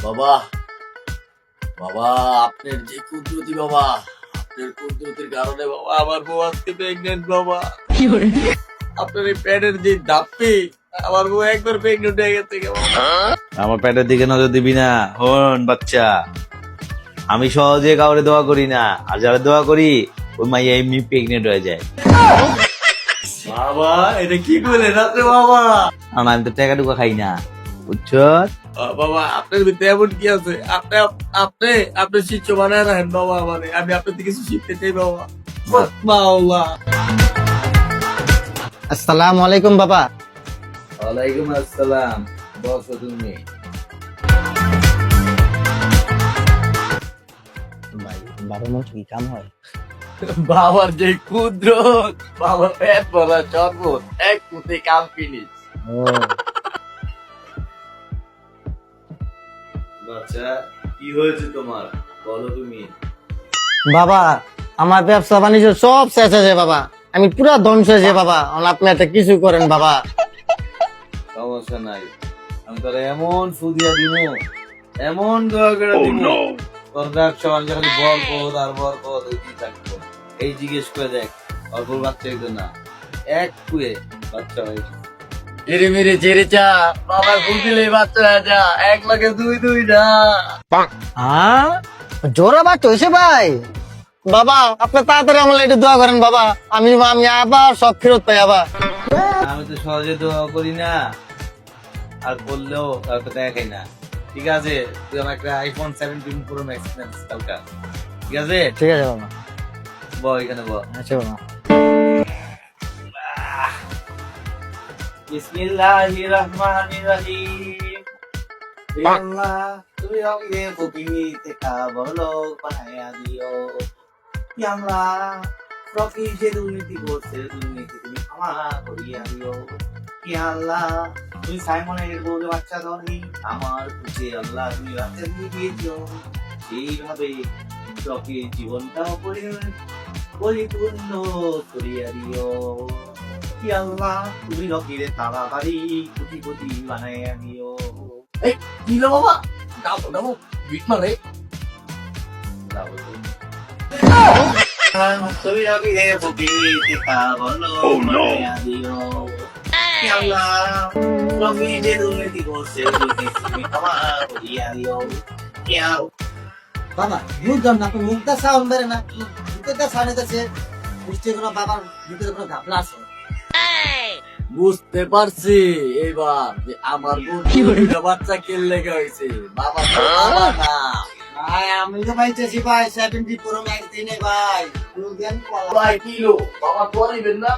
বাবা, বাবা, আপনার যে কুদরতি বাবা, আপনার কুদরতির কারণে বাবা আমার বউ আজকে প্রেগনেন্ট বাবা। আপনার এই প্যাডের যে দাপ্পি, আমার বউ একবার প্রেগনেন্ট হয়ে গেছে বাবা। আমার পেটের দিকে নজর দিবি না। হন বাচ্চা, আমি সহজে কাউরে দোয়া করি না, আর যারা দোয়া করি ওই মাইয়া এমনি প্রেগনেন্ট হয়ে যায়। বাবা এটা কি করলেন আপনি বাবা? আর আমি তো টাকা টুকা খাই না, বুঝছো? বাবা আপনার ভিতরে এমন কি আছে? আপনি আপনি আপনি শিষ্য বানায় রাখেন বাবা। মানে আমি আপনার থেকে কিছু শিখতে চাই বাবা। মাওলা। আসসালামু আলাইকুম বাবা। ওয়ালাইকুম আসসালাম। বসো তুমি। ভাই বাবার মন কি কাম হয়? বাবার যে ক্ষুদ্র, বাবার পেট ভরা শরবত, এক মুঠে কাম ফিনিশ। ও বাচ্চা, কি হয়েছে তোমার, বলো তুমি। বাবা, আমার ব্যবসা বাণিজ্য সব শেষ হয়েছে বাবা। আমি পুরা ধ্বংস হয়েছে বাবা। এখন আপনি একটা কিছু করেন বাবা। সমস্যা নাই, আমি তোর এমন ফুদিয়া দিব, এমন দোয়া করে দিব, তোর ব্যবসা বাণিজ্য খালি বরকত আর বরকত হইতেই থাকবো। এই জিজ্ঞেস করে দেখ, অল্প বাচ্চা হইতো না, এক কুয়ে বাচ্চা হয়েছে। ধীরে ধীরে ছেড়ে চা, বাবার ফুল দিলে বাচ্চা হয়ে যা, এক লাখে দুই দুই না। হ্যাঁ, জোরা বাচ্চা হয়েছে ভাই। বাবা আপনি তাড়াতাড়ি আমার একটু দোয়া করেন বাবা। আমি আমি আবার সব ফেরত পাই আবার। আমি তো সহজে দোয়া করি না, আর করলেও তার তো দেখাই না। ঠিক আছে, তুই আমার একটা আইফোন 17 প্রো ম্যাক্স কালকা, ঠিক আছে? ঠিক আছে বাবা। ব এখানে ব। আচ্ছা বাবা। বিসমিল্লাহির রহমানির রহিম। হে আল্লাহ, তুমি আমাকে প্রকৃতি বলো বানায়া দিও। হে আল্লাহ, প্রকৃতি যে দুর্নীতি করছে, দুর্নীতি তুমি ক্ষমা করিয়া দিও। হে আল্লাহ, তুমি সাইমনের বউরে বাচ্চা দাওনি, আমার খুশি আল্লাহ তুমি বাচ্চা দিয়ে দিয়েছো। সেইভাবে প্রকৃতির জীবনটাও পরিপূর্ণ করিয়া দিও। হে আল্লাহ, তুমি রকিরে তাড়াতাড়ি কোটি বানাইয়া দিও। এই দিল বাবা, ডাবো ডাবো বিট মারে। তুমি রকিরে প্রকৃতি বলো বানাইয়া দিও। হে আল্লাহ, প্রকৃতি যে দুর্নীতি করছে, দুর্নীতি তুমি ক্ষমা করিয়া দিও। হে আল্লাহ, বাবা বুঝলাম না, আপনি মুখটা সাউন্ড বেড়ে না, ভিতরটা সাউন্ড আছে। নিশ্চয়ই কোনো বাবার ভিতরে কোনো ঘাপলা আছে। বুঝতে পারছি এবার যে আমার বোন দুইটা বাচ্চা কেল লেগে হয়েছে। বাবা তো বাবা না। ভাই আমি তো ভাই চাইছি ভাই 70 প্রো ম্যাক্স দিনে ভাই। ভাই কিলো বাবা করিবেন না।